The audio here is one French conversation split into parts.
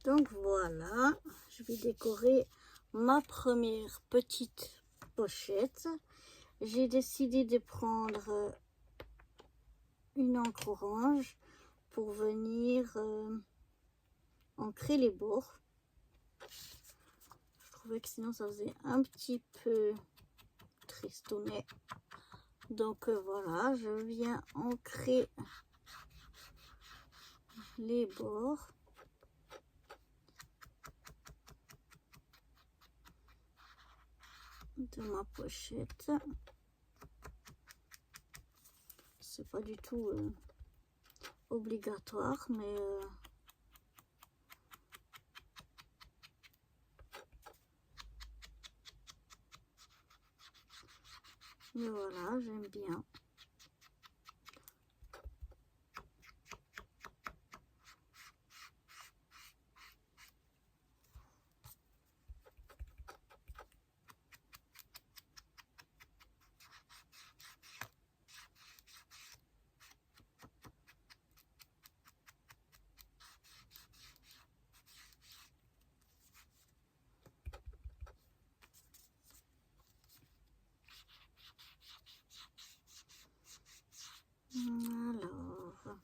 Donc voilà, je vais décorer ma première petite pochette. J'ai décidé de prendre une encre orange pour venir ancrer les bords. Je trouvais que sinon ça faisait un petit peu tristounet. Donc voilà, je viens ancrer les bords. De ma pochette. C'est pas du tout obligatoire, mais voilà, j'aime bien. Alors,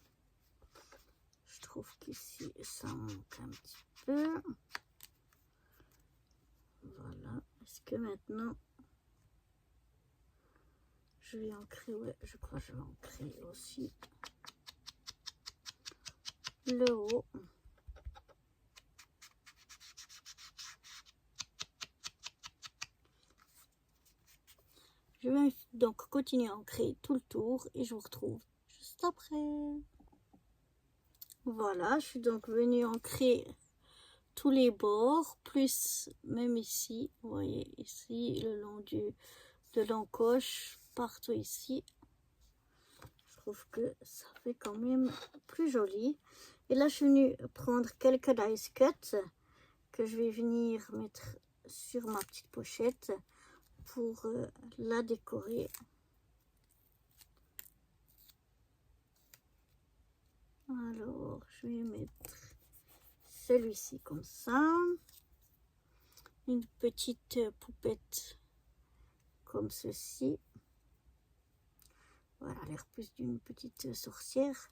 je trouve qu'ici ça manque un petit peu. Voilà. Est-ce que maintenant je vais ancrer? Ouais, je crois que je vais ancrer aussi le haut. Je vais donc continuer à ancrer tout le tour et je vous retrouve juste après. Voilà, je suis donc venue ancrer tous les bords, plus même ici, vous voyez ici, le long de l'encoche, partout ici. Je trouve que ça fait quand même plus joli. Et là, je suis venue prendre quelques dice cuts que je vais venir mettre sur ma petite pochette pour la décorer. Alors, je vais mettre celui-ci comme ça. Une petite poupette comme ceci. Voilà, elle a l'air plus d'une petite sorcière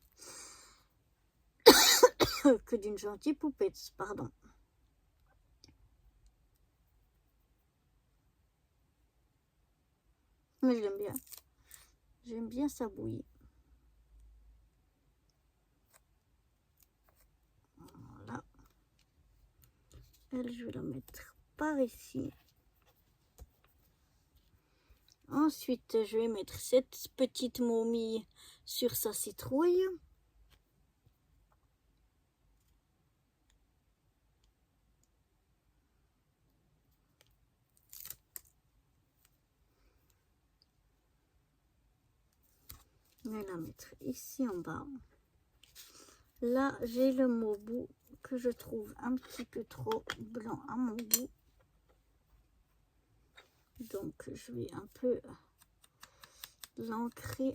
que d'une gentille poupette, pardon. Mais je l'aime bien. J'aime bien sa bouillie. Voilà. Elle, je vais la mettre par ici. Ensuite, je vais mettre cette petite momie sur sa citrouille. Je vais la mettre ici en bas. Là, j'ai le Mobu que je trouve un petit peu trop blanc à mon goût. Donc, je vais un peu l'ancrer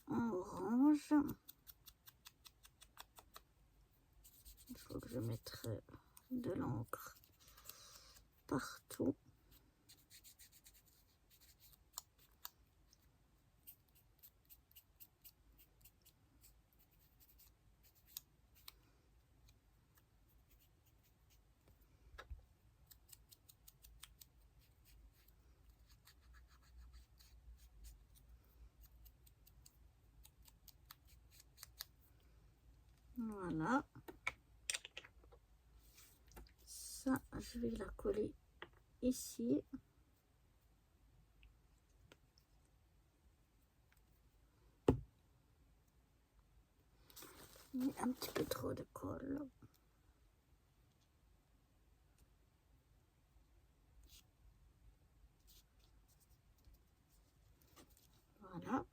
en orange. Il faut que je mette de l'encre partout. Voilà. Ça, je vais la coller ici. Un petit peu trop de colle. Voilà.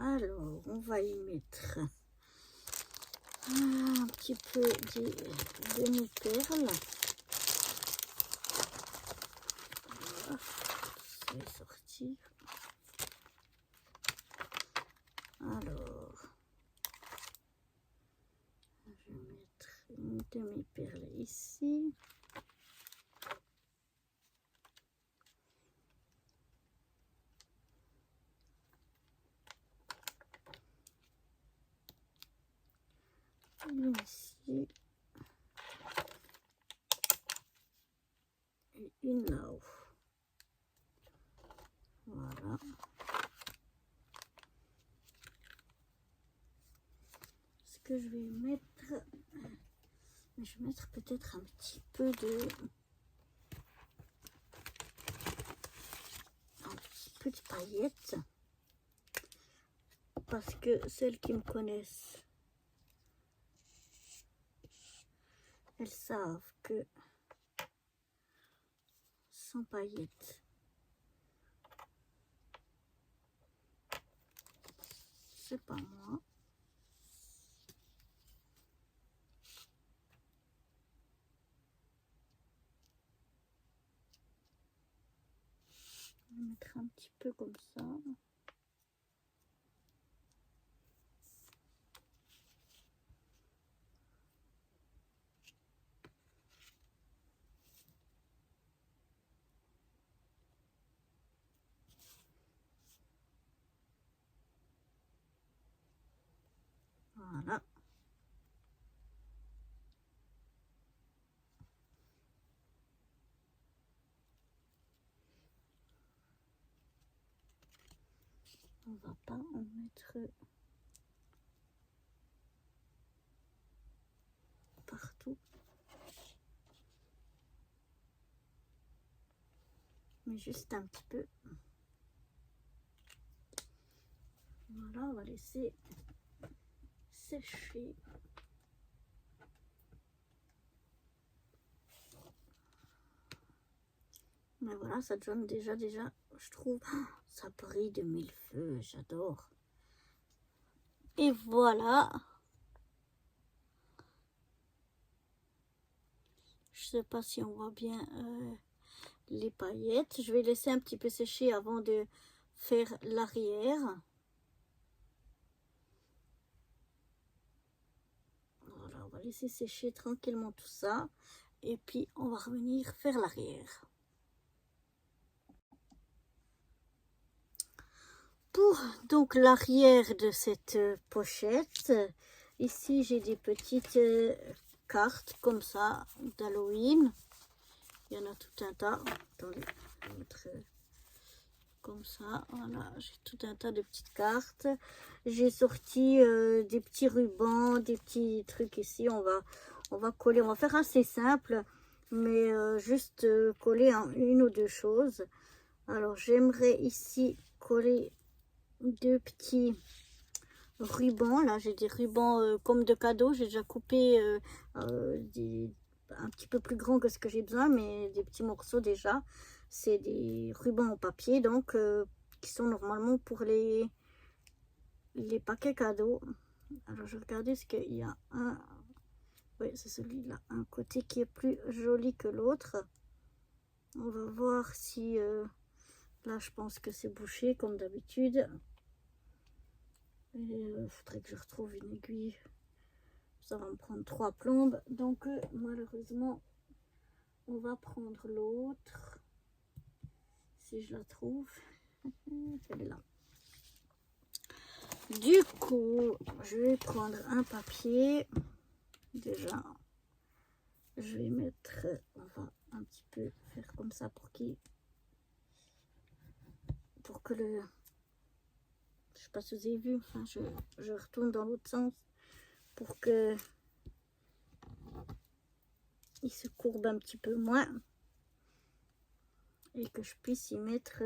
Alors, on va y mettre un petit peu de demi-perle. Voilà, ça va sortir. Alors, je vais mettre une demi-perle ici. Une ici. Et une là-haut. Voilà. Ce que je vais mettre, je vais mettre peut-être un petit peu de paillettes, parce que celles qui me connaissent, elles savent que sans paillettes, c'est pas moi. Je vais mettre un petit peu comme ça. Voilà. On va pas en mettre partout, mais juste un petit peu. Voilà, on va laisser sécher. Mais voilà, ça donne déjà, je trouve, ça brille de mille feux, j'adore. Et voilà. Je sais pas si on voit bien les paillettes. Je vais laisser un petit peu sécher avant de faire l'arrière. Voilà, on va laisser sécher tranquillement tout ça. Et puis, on va revenir faire l'arrière. Pour donc l'arrière de cette pochette, ici j'ai des petites cartes comme ça d'Halloween. Il y en a tout un tas. Attendez, je vais mettre comme ça. Voilà, j'ai tout un tas de petites cartes. J'ai sorti des petits rubans, des petits trucs ici. On va coller. On va faire assez simple, mais juste coller une ou deux choses. Alors j'aimerais ici coller deux petits rubans. Là j'ai des rubans comme de cadeau. J'ai déjà coupé un petit peu plus grand que ce que j'ai besoin, mais des petits morceaux déjà. C'est des rubans en papier, donc qui sont normalement pour les paquets cadeaux. Alors je regardais ce qu'il y a un. Oui, c'est celui-là, un côté qui est plus joli que l'autre. On va voir si là je pense que c'est bouché comme d'habitude. Il faudrait que je retrouve une aiguille. Ça va me prendre 3 plombes. Donc malheureusement, on va prendre l'autre. Si je la trouve. Elle est là. Du coup, je vais prendre un papier. Déjà, je vais mettre, on va un petit peu faire comme ça pour que le, je sais pas si vous avez vu, enfin je retourne dans l'autre sens pour que il se courbe un petit peu moins et que je puisse y mettre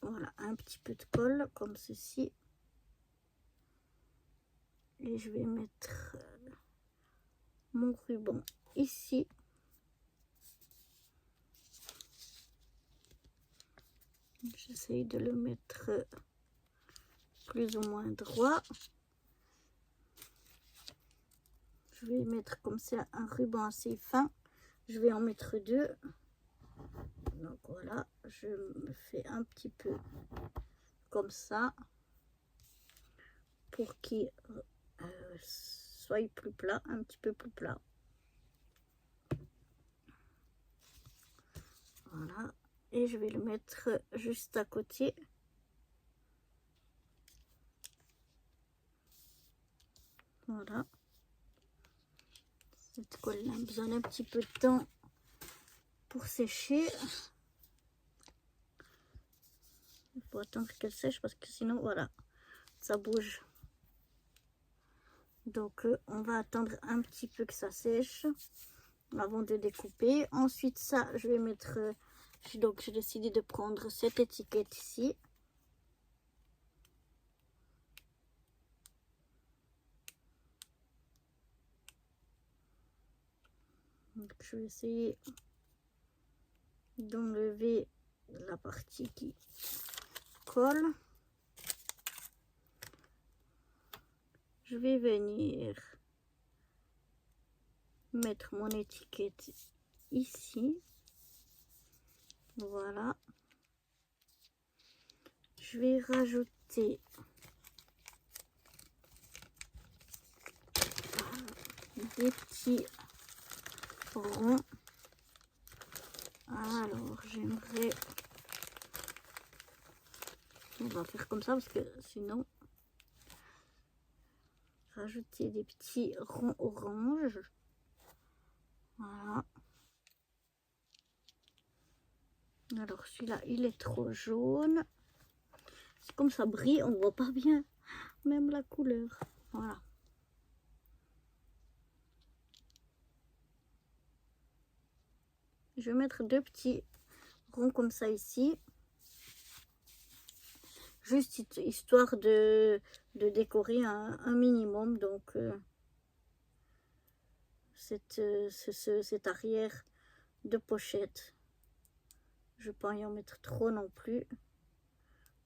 voilà, un petit peu de colle comme ceci. Et je vais mettre mon ruban ici. J'essaye de le mettre plus ou moins droit. Je vais mettre comme ça un ruban assez fin. Je vais en mettre deux. Donc voilà, je me fais un petit peu comme ça pour qu'il soit plus plat, un petit peu plus plat. Voilà, et je vais le mettre juste à côté. Voilà. Cette colle a besoin d'un petit peu de temps pour sécher. Il faut attendre qu'elle sèche parce que sinon, voilà, ça bouge. Donc, on va attendre un petit peu que ça sèche avant de découper. Ensuite, ça, je vais mettre... donc, j'ai décidé de prendre cette étiquette ici. Donc, je vais essayer d'enlever la partie qui colle. Je vais venir mettre mon étiquette ici. Voilà. Je vais rajouter des petits ronds. Alors, j'aimerais... On va faire comme ça parce que sinon... Rajouter des petits ronds orange. Voilà. Alors celui-là, il est trop jaune. C'est comme ça brille, on voit pas bien même la couleur. Voilà. Je vais mettre deux petits ronds comme ça ici. Juste histoire de décorer un minimum. Donc, cet arrière de pochette. Je ne vais pas y en mettre trop non plus.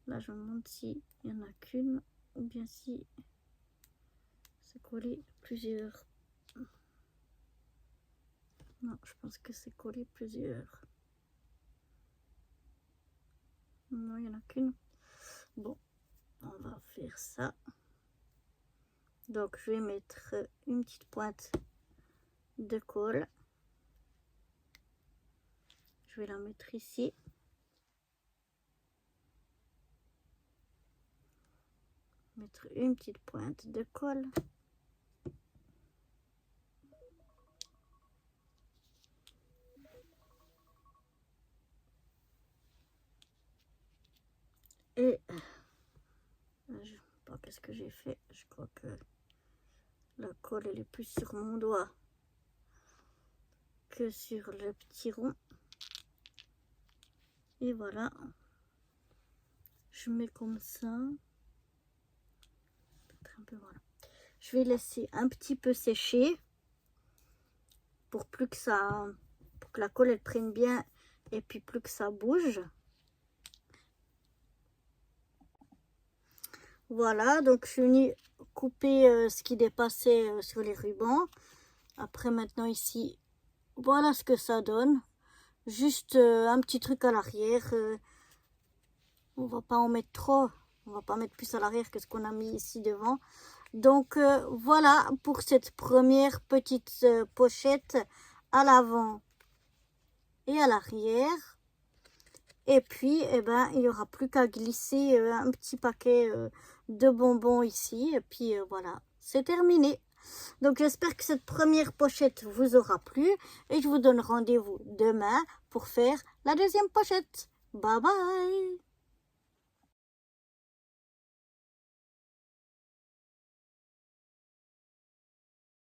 Là, je me demande s'il n'y en a qu'une ou bien si c'est collé plusieurs. Non, je pense que c'est collé plusieurs. Non, il n'y en a qu'une. Bon, on va faire ça. Donc, je vais mettre une petite pointe de colle. Je vais la mettre ici. Mettre une petite pointe de colle. Et qu'est-ce que j'ai fait? Je crois que la colle elle est plus sur mon doigt que sur le petit rond. Et voilà, je mets comme ça. Peut-être un peu, voilà. Je vais laisser un petit peu sécher pour plus que ça, pour que la colle elle prenne bien et puis plus que ça bouge. Voilà, donc je suis venue couper ce qui dépassait sur les rubans. Après maintenant ici, voilà ce que ça donne. Juste un petit truc à l'arrière. On va pas en mettre trop. On va pas mettre plus à l'arrière que ce qu'on a mis ici devant. Donc voilà pour cette première petite pochette à l'avant et à l'arrière. Et puis, eh ben, il n'y aura plus qu'à glisser un petit paquet de bonbons ici. Et puis, voilà, c'est terminé. Donc, j'espère que cette première pochette vous aura plu. Et je vous donne rendez-vous demain pour faire la deuxième pochette. Bye bye!